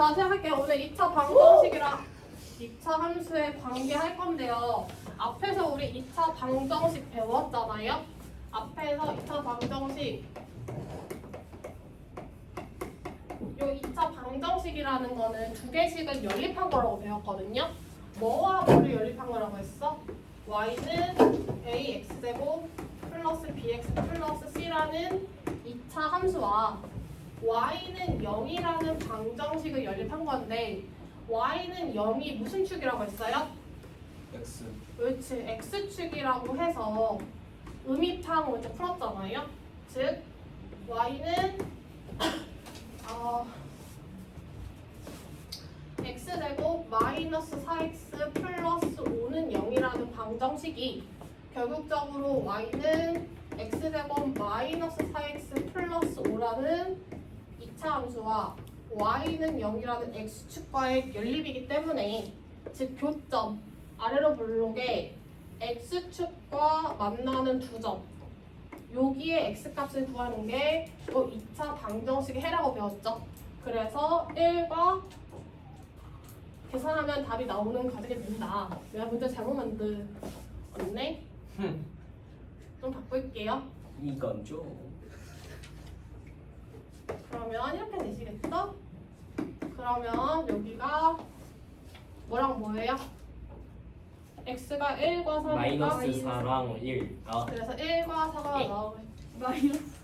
자, 시작할게요. 오늘 2차 방정식이랑 2차 함수의 관계 할 건데요. 앞에서 우리 2차 방정식 배웠잖아요. 앞에서 2차 방정식 요 2차 방정식이라는 거는 두 개씩은 연립한 거라고 배웠거든요. 뭐와 뭐를 연립한 거라고 했어? y는 ax제곱 플러스 bx 플러스 c라는 2차 함수와 y는 0이라는 방정식을 연립한 건데 y는 0이 무슨 축이라고 했어요? X. 그렇지, x축이라고 해서 음이탕 먼저 풀었잖아요. 즉 y는 x제곱 마이너스 4x 플러스 5는 0이라는 방정식이 결국적으로 y는 x제곱 마이너스 4x 플러스 5라는 2차 함수와 y는 0이라는 x축과의 연립이기 때문에 즉 교점 아래로 블록에 x축과 만나는 두 점 여기에 x값을 구하는 게 또 2차 방정식의 해라고 배웠죠. 그래서 1과 계산하면 답이 나오는 과정이 된다. 내가 문제 잘못 만들었네. 좀 바꿀게요. 이건 좀. 그러면 이렇게 되시겠죠? 그러면 여기가 뭐랑 뭐예요? x가 1과 3이니까 마이너스 4랑 1. 그래서 1과 4가 나오고 마이너스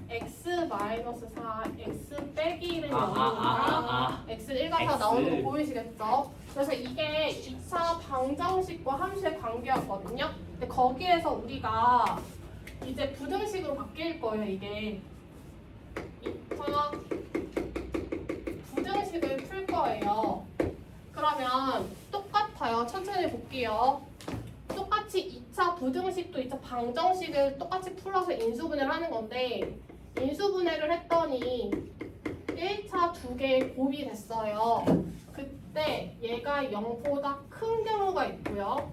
x 마이너스 4 x 빼기 1은 0이니까 x 1과 4 나오는 거 보이시겠죠? 그래서 이게 2차 방정식과 함수의 관계였거든요. 근데 거기에서 우리가 이제 부등식으로 바뀔 거예요. 이게 2차 부등식을 풀 거예요. 그러면 똑같아요. 천천히 볼게요. 똑같이 2차 부등식도 2차 방정식을 똑같이 풀어서 인수분해를 하는 건데 인수분해를 했더니 1차 두 개의 곱이 됐어요. 그때 얘가 0보다 큰 경우가 있고요.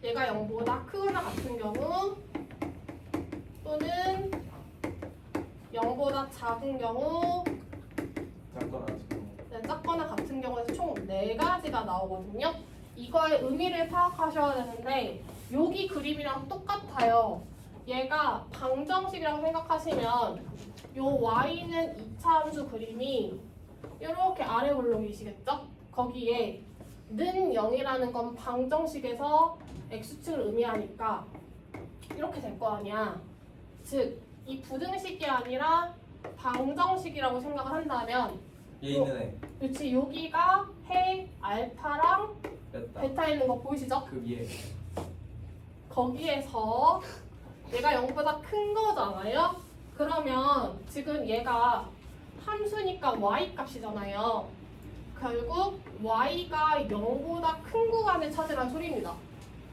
얘가 0보다 크거나 같은 경우 또는 0보다 작은 경우 작거나 같은 경우에서 총 4가지가 나오거든요. 이거의 의미를 파악하셔야 되는데 여기 그림이랑 똑같아요. 얘가 방정식이라고 생각하시면 요 y는 2차 함수 그림이 이렇게 아래 블록이시겠죠? 거기에 는 0이라는 건 방정식에서 x축을 의미하니까 이렇게 될 거 아니야. 즉, 이 부등식이 아니라 방정식이라고 생각을 한다면 얘 있는 애. 그렇지, 여기가 해 알파랑 됐다. 베타 있는 거 보이시죠? 그 위에. 거기에서 얘가 0보다 큰 거잖아요? 그러면 지금 얘가 함수니까 y 값이잖아요. 결국 y가 0보다 큰 구간을 찾으라는 소리입니다.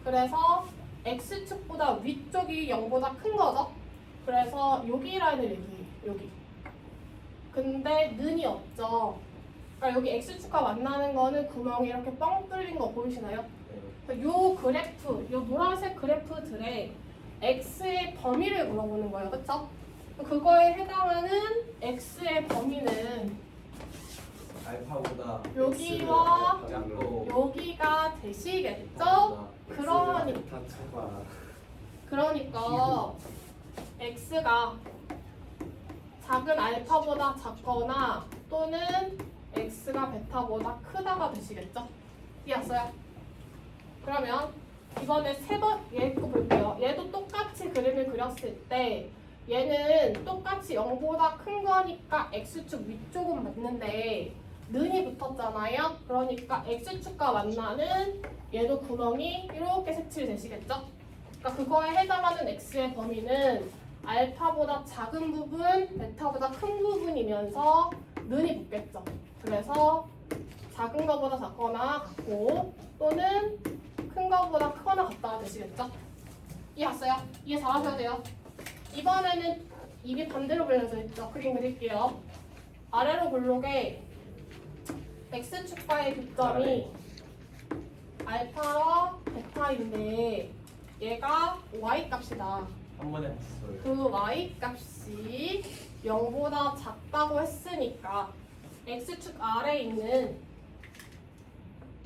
그래서 x축보다 위쪽이 0보다 큰 거죠? 그래서 여기 라인을 얘기해요. 여기. 근데 는이 없죠. 그러니까 여기 x축과 만나는 거는 구멍이 이렇게 뻥 뚫린 거 보이시나요? 요 그래프, 요 노란색 그래프들의 x의 범위를 물어보는 거예요. 그쵸? 그거에 해당하는 x의 범위는 알파보다 여기와 X가 작고 여기가 되시겠죠? 그러니까 x가 작은 알파보다 작거나 또는 x가 베타보다 크다가 되시겠죠? 이해했어요? 그러면 이번에 세 번 얘 거 볼게요. 얘도 똑같이 그림을 그렸을 때 얘는 똑같이 0보다 큰 거니까 x축 위쪽은 맞는데 는이 붙었잖아요. 그러니까 x축과 만나는 얘도 구멍이 이렇게 색칠이 되시겠죠? 그러니까 그거에 해당하는 x의 범위는 알파보다 작은 부분, 베타보다 큰 부분이면서 는이 붙겠죠. 그래서 작은 거보다 작거나 같고 또는 큰 거보다 크거나 같다가 되시겠죠? 이해했어요? 이해 잘하셔야 돼요. 이번에는 입이 반대로 그려져 있죠. 그림 그릴게요. 아래로 블록에 x축과의 교점이 알파와 베타인데 얘가 y 값이다. 한 번에 봤어요. 그 y 값이 0보다 작다고 했으니까 x축 아래에 있는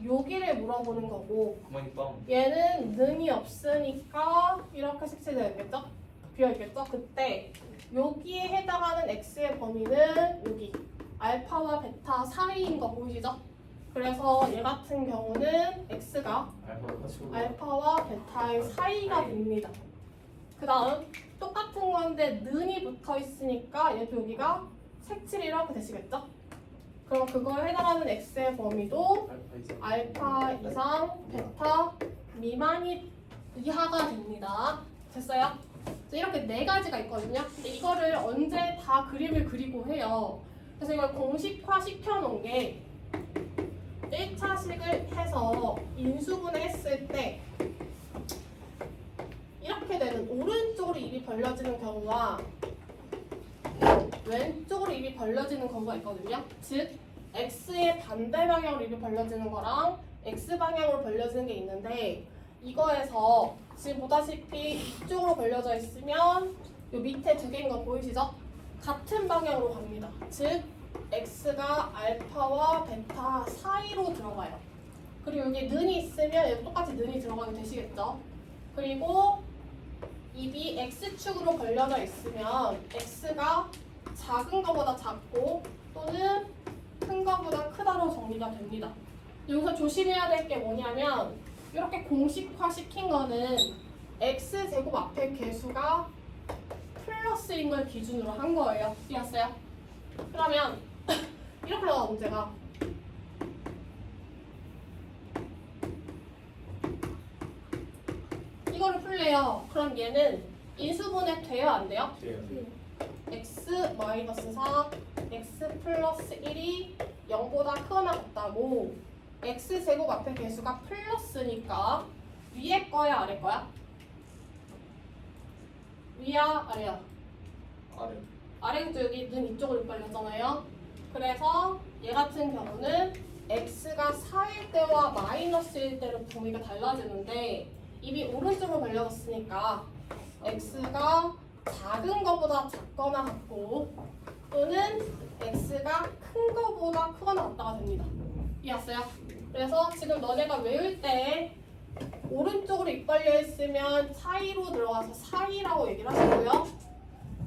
여기를 물어보는 거고 가만히 뻥. 얘는 능이 없으니까 이렇게 색칠되어 있겠죠? 비어 있겠죠? 그때 여기에 해당하는 x의 범위는 여기 알파와 베타 사이인 거 보이시죠? 그래서 얘 같은 경우는 x가 알파가 가지고. 알파와 베타의 사이가 됩니다. 그 다음 똑같은 건데 는이 붙어 있으니까 얘도 여기가 색칠이 이렇게 되시겠죠? 그럼 그거에 해당하는 x의 범위도 알파 이상 베타 미만이 이하가 됩니다. 됐어요? 이렇게 네 가지가 있거든요. 근데 이거를 언제 다 그림을 그리고 해요. 그래서 이걸 공식화 시켜놓은 게 1차식을 해서 인수분해했을 때 이렇게 되는 오른쪽으로 입이 벌려지는 경우와 왼쪽으로 입이 벌려지는 경우가 있거든요. 즉 x의 반대 방향으로 입이 벌려지는 거랑 x 방향으로 벌려지는 게 있는데 이거에서 지금 보다시피 이쪽으로 벌려져 있으면 요 밑에 두 개인 거 보이시죠? 같은 방향으로 갑니다. 즉 x가 알파와 베타 사이로 들어가요. 그리고 여기 는이 있으면 여기 똑같이 는이 들어가게 되시겠죠? 그리고 입이 x축으로 벌려져 있으면 x가 작은 것보다 작고 또는 큰 것보다 크다로 정리가 됩니다. 여기서 조심해야 될 게 뭐냐면 이렇게 공식화 시킨 거는 x제곱 앞에 개수가 플러스인 걸 기준으로 한 거예요. 이해했어요? 그러면 이렇게 나와 문제가 이거를 풀래요. 그럼 얘는 인수분해 돼요? 안 돼요? x 마이너스 4, x 플러스 1이 0보다 크거나 같다고 x 제곱 앞에 개수가 플러스니까 위에 거야 아래 거야? 위야 아래야? 아래. 아래도 여기는 이쪽으로 벌렸잖아요. 그래서 얘 같은 경우는 x가 4일 때와 마이너스일 때로 범위가 달라지는데 입이 오른쪽으로 벌려졌으니까 x가 작은 것보다 작거나 같고 또는 x가 큰 것보다 크거나 같다가 됩니다. 이해했어요? 그래서 지금 너네가 외울 때 오른쪽으로 입 벌려 있으면 사이로 들어가서 사이라고 얘기를 하시고요.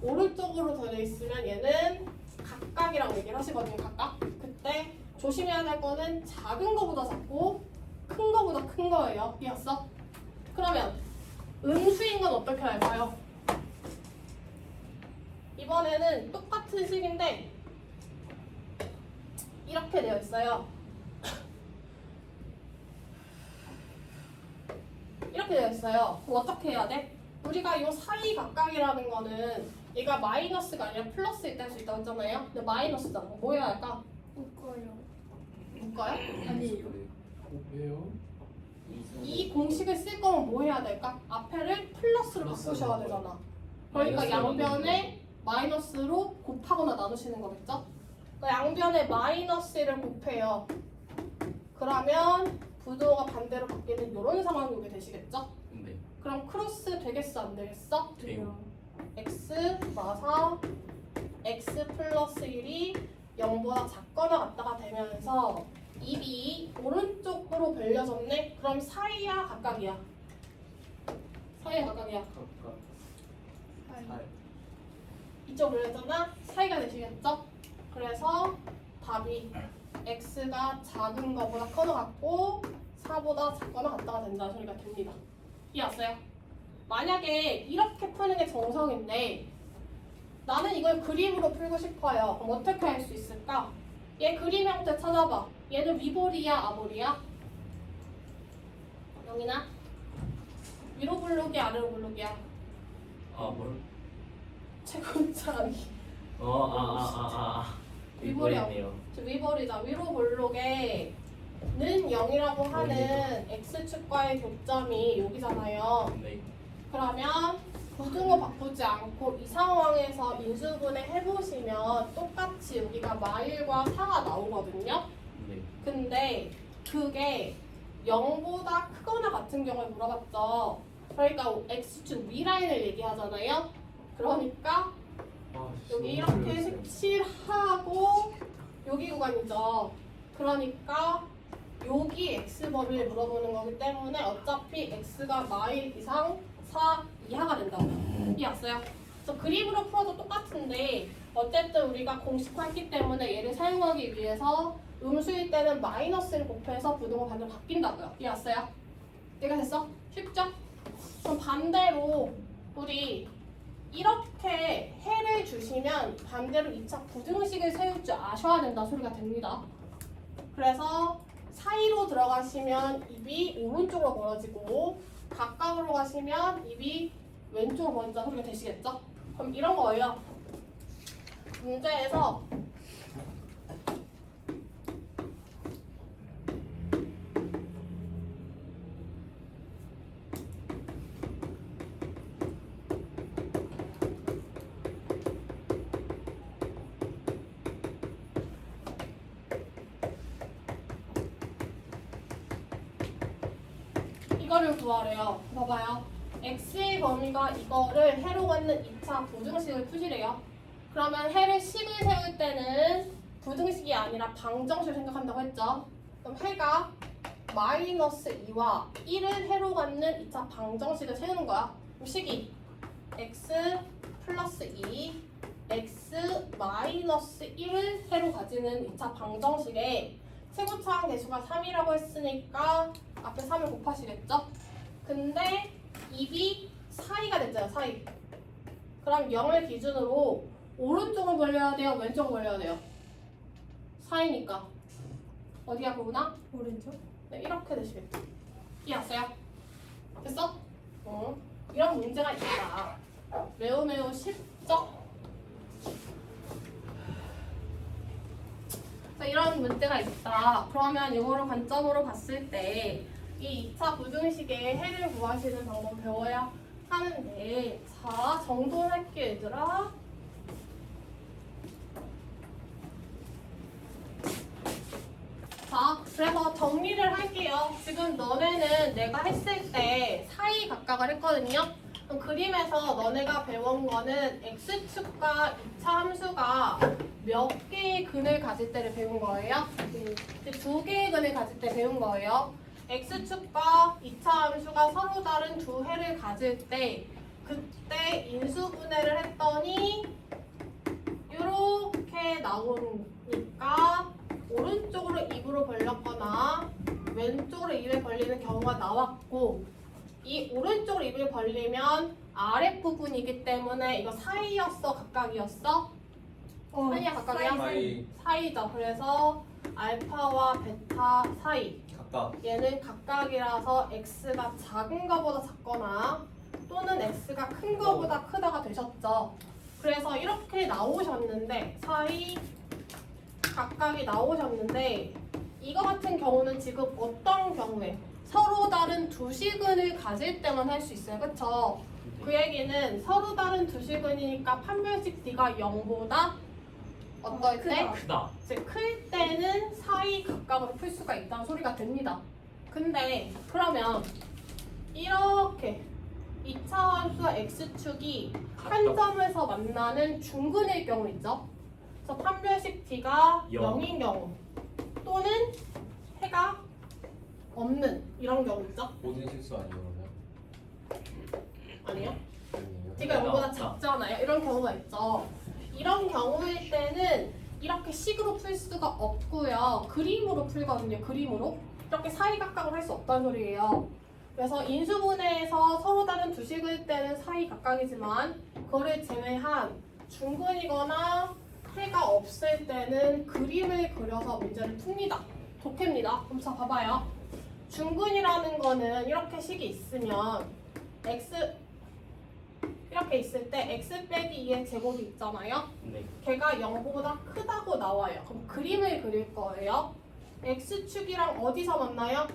오른쪽으로 되어 있으면 얘는 각각이라고 얘기를 하시거든요. 각각. 그때 조심해야 될 거는 작은 거보다 작고 큰 거보다 큰 거예요. 이해했어? 그러면 음수인 건 어떻게 할까요? 이번에는 똑같은 식인데 이렇게 되어 있어요. 이렇게 되어 있어요. 그럼 어떻게 해야 돼? 우리가 이 사이 각각이라는 거는 얘가 마이너스가 아니라 플러스일 때 할 수 있다고 했잖아요. 근데 마이너스잖아. 뭐 해야 할까? 묶어요. 묶어요? 아니에요. 왜요? 이 공식을 쓸 거면 뭐 해야 될까? 앞에를 플러스로 바꾸셔야 되잖아. 그러니까 양변에 마이너스로 곱하거나 나누시는 거겠죠? 그러니까 양변에 마이너스를 곱해요. 그러면 부도가 반대로 바뀌는 이런 상황이 오게 되시겠죠? 네. 그럼 크로스 되겠어 안 되겠어? 돼요. x 마사 x 플러스 1이 0보다 작거나 같다가 되면서 입이 오른쪽으로 벌려졌네? 그럼 사이야 각각이야? 사이야 각각이야? 각각. 사이. 이쪽으로 했잖아? 사이가 되시겠죠? 그래서 답이 x가 작은 거보다 커서 같고 4보다 작거나 같다가 된다는 소리가 됩니다. 이해왔어요? 만약에 이렇게 푸는 게 정석인데 나는 이걸 그림으로 풀고 싶어요. 그럼 어떻게 할 수 있을까? 얘 그림 형태 찾아봐. 얘는 위볼이야 아볼이야? 영이나? 위로 블록이야 아래로 블록이야? 아 뭘? 최고차기 위볼이네요. 저 위볼이다. 위로 블록에 는 0이라고 하는 x축과의 교점이 여기잖아요. 네. 그러면 고등어 바꾸지 않고 이 상황에서 인수분해 해보시면 똑같이 여기가 마일과 4가 나오거든요. 네. 근데 그게 0보다 크거나 같은 경우에 물어봤죠. 그러니까 x축 위라인을 얘기하잖아요. 그러니까 아, 여기 너무 이렇게 어려웠어요. 색칠하고 여기 구간이죠. 그러니까 여기 x 범위를 물어보는 거기 때문에 어차피 x가 마일 이상 4 이하가 된다고. 이해했어요? 그래서 그림으로 풀어도 똑같은데 어쨌든 우리가 공식화했기 때문에 얘를 사용하기 위해서 음수일 때는 마이너스를 곱해서 부등호 반대로 바뀐다고요. 이해했어요? 이해가 됐어? 쉽죠? 그럼 반대로 우리 이렇게 해를 주시면 반대로 2차 부등식을 세울 줄 아셔야 된다 소리가 됩니다. 그래서 사이로 들어가시면 입이 오른쪽으로 벌어지고 가까우로 가시면 입이 왼쪽으로 벌어진다 소리가 되시겠죠? 그럼 이런 거예요. 문제에서 이거를 구하래요. 봐봐요. x의 범위가 이거를 해로 갖는 2차 부등식을 푸시래요. 그러면 해를 식을 세울 때는 부등식이 아니라 방정식을 생각한다고 했죠. 그럼 해가 마이너스 2와 1을 해로 갖는 2차 방정식을 세우는 거야. 그럼 식이 x 플러스 2, x 마이너스 1을 해로 가지는 2차 방정식에 최고차항 대수가 3이라고 했으니까 앞에 3을 곱하시겠죠? 근데 입이 사이가 됐잖아요. 사이. 그럼 0을 기준으로 오른쪽을 벌려야 돼요? 왼쪽을 벌려야 돼요? 사이니까 어디가 그구나? 오른쪽? 네, 이렇게 되시겠죠? 이해하세요? 됐어? 이런 문제가 있다. 매우 매우 쉽죠? 자, 이런 문제가 있다. 그러면 이거를 관점으로 봤을 때 이 2차 부등식의 해를 구하시는 방법 배워야 하는데, 자, 정돈할게 얘들아. 자, 그래서 정리를 할게요. 지금 너네는 내가 했을 때 사이 각각을 했거든요. 그럼 그림에서 너네가 배운 거는 x축과 2차 함수가 몇 개의 근을 가질 때를 배운 거예요? 이제 2개의 근을 가질 때 배운 거예요. x축과 2차 함수가 서로 다른 두 해를 가질 때 그때 인수분해를 했더니 이렇게 나오니까 오른쪽으로 입으로 벌렸거나 왼쪽으로 입을 벌리는 경우가 나왔고, 이 오른쪽으로 입을 벌리면 아랫부분이기 때문에 이거 사이였어? 각각이었어? 사이야 각각이야? 사이. 사이죠. 그래서 알파와 베타 사이. 각각. 얘는 각각이라서 x가 작은 거보다 작거나 또는 x가 큰 거보다 크다가 되셨죠. 그래서 이렇게 나오셨는데 사이 각각이 나오셨는데 이거 같은 경우는 지금 어떤 경우에 서로 다른 두 식근을 가질 때만 할 수 있어요. 그쵸? 그 얘기는 서로 다른 두 식근이니까 판별식 D가 0보다 어떨 때? 크다. 이제 클 때는 사이 각각으로 풀 수가 있다는 소리가 됩니다. 근데 그러면 이렇게 2차 함수와 x축이 한 점에서 만나는 중근일 경우 있죠. 그래서 판별식 D가 0인 경우 또는 해가 없는 이런 경우 있죠. 모든 실수 아니에요, 아니요? 그러면? D가 0보다 작잖아요. 이런 경우가 있죠. 이런 경우일 때는 이렇게 식으로 풀 수가 없고요. 그림으로 풀거든요. 그림으로. 이렇게 사이각각을 할 수 없다는 소리예요. 그래서 인수분해에서 서로 다른 두 식일 때는 사이각각이지만 그거를 제외한 중근이거나 해가 없을 때는 그림을 그려서 문제를 풉니다. 독해입니다. 그럼 자 봐봐요. 중근이라는 거는 이렇게 식이 있으면 x 이렇게 있을 때 x 빼기 2의 제곱이 있잖아요. 네. 걔가 0보다 크다고 나와요. 그럼 그림을 그릴 거예요. x축이랑 어디서 만나요?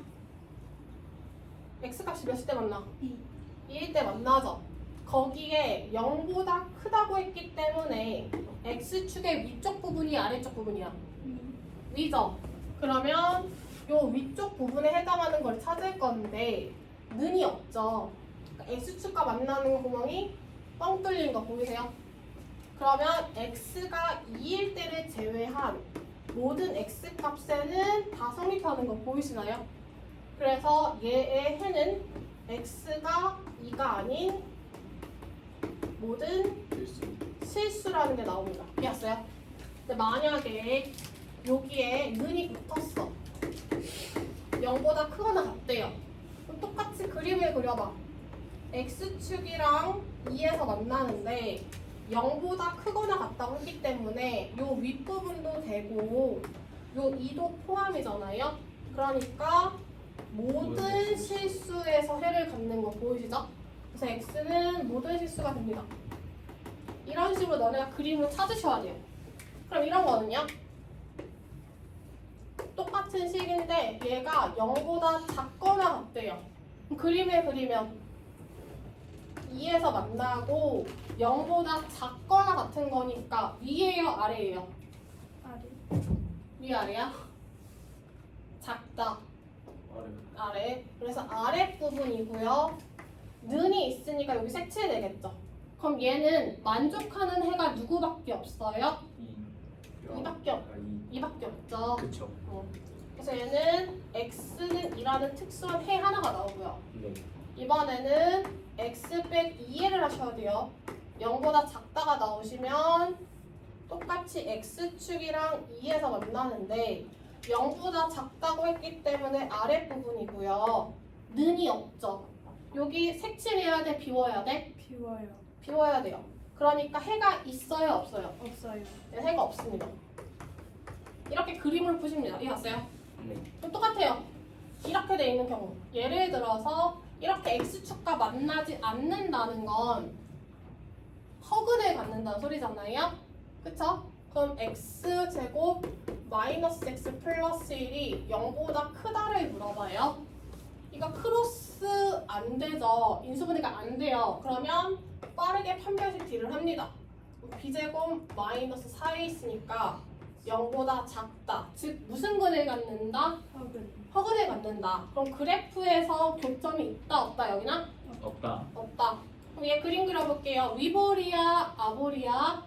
x값이 몇일 때 만나? 2일 때 만나죠. 거기에 0보다 크다고 했기 때문에 x축의 위쪽 부분이 아래쪽 부분이야? 위죠. 그러면 요 위쪽 부분에 해당하는 걸 찾을 건데 는이 없죠. x축과 만나는 구멍이 뻥 뚫린 거 보이세요? 그러면 x가 2일 때를 제외한 모든 x값에는 다 성립하는 거 보이시나요? 그래서 얘의 해는 x가 2가 아닌 모든 필수. 실수라는 게 나옵니다. 이해했어요? 근데 만약에 여기에 는이 붙었어. 0보다 크거나 같대요. 그럼 똑같이 그림을 그려봐. x축이랑 2에서 만나는데 0보다 크거나 같다고 했기 때문에 요 윗부분도 되고 요 2도 포함이잖아요. 그러니까 모든 실수에서 해를 갖는 거 보이시죠? 그래서 x는 모든 실수가 됩니다. 이런 식으로 너네가 그림을 찾으셔야 돼요. 그럼 이런 거는요? 똑같은 식인데 얘가 0보다 작거나 같대요. 그럼 그림을 그리면 2에서 만나고 0보다 작거나 같은 거니까 위에요, 아래예요? 아래. 위아래야? 작다, 아래. 아래. 그래서 아래 부분이고요. 는이 있으니까 여기 색칠되겠죠. 그럼 얘는 만족하는 해가 누구밖에 없어요? 2밖에 없. 2밖에 없죠. 그쵸. 그래서 얘는 x는 2라는 특수한 해 하나가 나오고요. 네. 이번에는 x 빼 2를 하셔야 돼요. 0보다 작다가 나오시면 똑같이 x축이랑 2에서 만나는데 0보다 작다고 했기 때문에 아랫부분이고요. 는이 없죠. 여기 색칠해야 돼, 비워야 돼? 비워요. 비워야 돼요. 그러니까 해가 있어요, 없어요? 없어요. 네, 해가 없습니다. 이렇게 그림을 푸십니다. 이해갔어요? 네. 그럼 똑같아요. 이렇게 돼 있는 경우. 예를 들어서 이렇게 x축과 만나지 않는다는 건 허근을 갖는다는 소리잖아요. 그쵸? 그럼 x제곱 마이너스 x 플러스 1이 0보다 크다를 물어봐요. 이거 크로스 안 되죠. 인수분해가 안 돼요. 그러면 빠르게 판별식 D를 합니다. b제곱 마이너스 4에 있으니까 0보다 작다. 즉 무슨 근을 갖는다? 허근. 허근을 갖는다. 그럼 그래프에서 교점이 있다 없다 여기나? 없다. 없다. 그럼 얘 그림 그려볼게요. 위볼이야 아볼이야?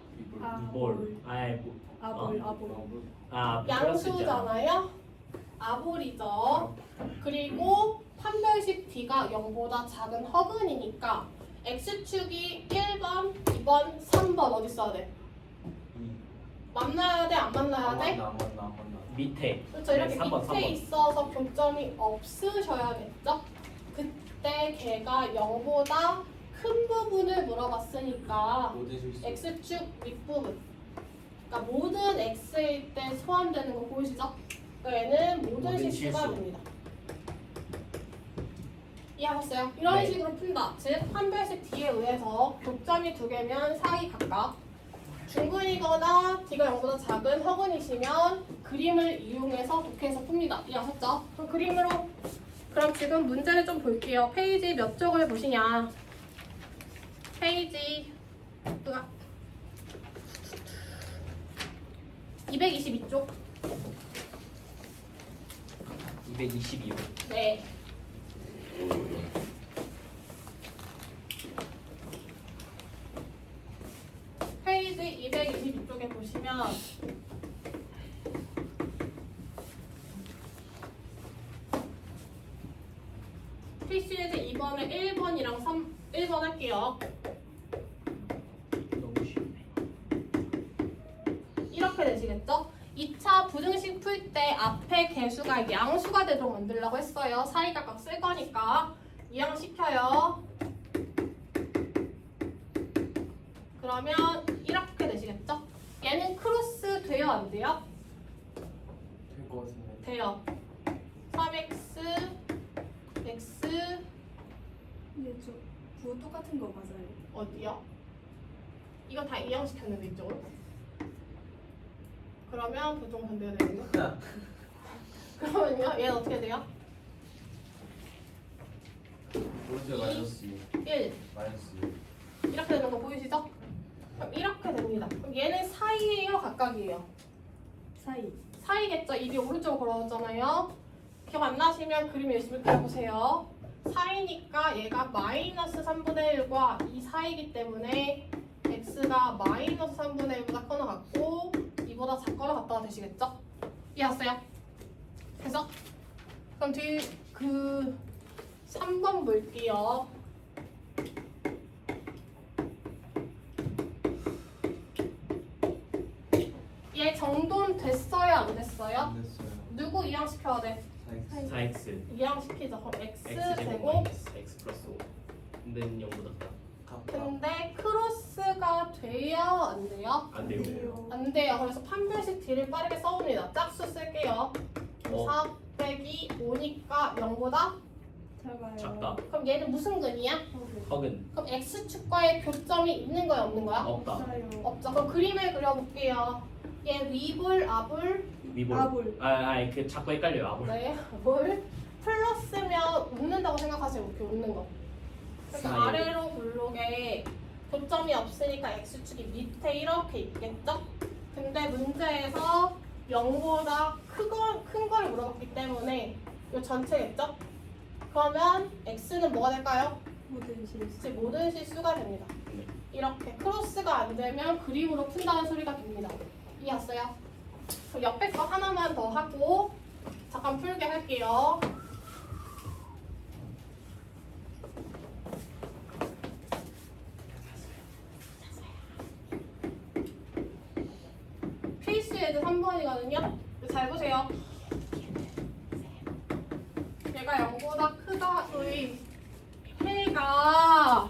볼. 아이 뭐. 아볼. 어? 아볼. 아 플러스잖아. 양수잖아요. 아볼이죠. 그리고 판별식 D가 0보다 작은 허근이니까 X축이 1번, 2번, 3번 어디 써야 돼? 만나야 돼? 안 만나야 돼? 안 만나. 밑에. 그렇죠. 이렇게 네, 3번, 밑에 3번. 있어서 교점이 없으셔야겠죠? 그때 걔가 0보다 큰 부분을 물어봤으니까 모든 실수. X축 윗부분. 그러니까 모든 X일 때 소환되는 거 보이시죠? 그러니까 얘는 모든 모든 실수가 실수. 됩니다. 이해하셨어요? 이런 네. 식으로 푼다. 즉 판별식 D에 의해서 교점이 두 개면 사이 각각 중근이거나 D가 0보다 작은 허근이시면 그림을 이용해서 독해서 풉니다. 이해하셨죠? 그럼 그림으로 그럼 지금 문제를 좀 볼게요. 페이지 몇 쪽을 보시냐? 페이지 222쪽. 222호. 네. 페이지 222쪽에 보시면 필수예제 2번에 1번이랑 1번 할게요. 너무 쉽네. 이렇게 되시겠죠? 2차 부등식 풀 때 앞에 개수가 양수가 되도록 만들려고 했어요. 사이각각 쓸 거니까 이항시켜요. 그러면 이렇게 되시겠죠? 얘는 크로스 돼요? 안 돼요? 될 것 같은데. 돼요. 3x x 근데 저 그거 똑같은 거 맞아요. 어디요? 이거 다 이항시켰는데 이쪽으로? 그러면 부동 반대가 되겠네. 그러면요? 얘는 어떻게 돼요? 오른쪽 마이너스 1 마이너스 이렇게 되는 거 보이시죠? 그럼 이렇게 됩니다. 그럼 얘는 사이예요? 각각이에요? 사이. 사이겠죠? 입이 오른쪽으로 걸어졌잖아요. 기억 안 나시면 그림 열심히 그려보세요. 4이니까 얘가 마이너스 3분의 1과 이 사이이기 때문에 x가 마이너스 3분의 1보다 커 같고 이보다 작거나 같다가 되시겠죠? 이해했어요? 그래서 그럼 그 3번 볼게요. 얘 정돈 됐어요? 안 됐어요? 안 됐어요. 누구 이항시켜야 돼? 4x. 4x 이항시키자. 그럼 x제곱 x제곱. 마이너스 x 플러스 5 근데는 0보다 값. 근데 크로스가 돼요? 안 돼요? 안 돼요. 안 돼요. 그래서 판별식 D를 빠르게 써봅니다. 짝수 쓸게요. 4 빼기 5니까 0보다? 작아요. 작다. 그럼 얘는 무슨 근이야? 허근 그럼 X축과의 교점이 있는 거야 없는 거야? 없다. 없어요. 없죠. 그럼 그림을 그려볼게요. 얘 위볼, 아볼, 위볼. 아볼. 그 자꾸 헷갈려요. 아볼. 네, 볼 플러스면 웃는다고 생각하세요. 이렇게 웃는 거. 그러니까 사이로. 아래로 굴록에 교점이 없으니까 X축이 밑에 이렇게 있겠죠? 근데 문제에서 0보다 큰 걸 물어봤기 때문에 이 전체겠죠? 그러면 X는 뭐가 될까요? 모든 실수. 즉 모든 실수가 됩니다. 네. 이렇게 크로스가 안 되면 그림으로 푼다는 소리가 됩니다. 이해했어요? 그럼 옆에 거 하나만 더 하고 잠깐 풀게 할게요. 필수 예제 3번이거든요. 잘 보세요. 얘가 0보다 크다. 해가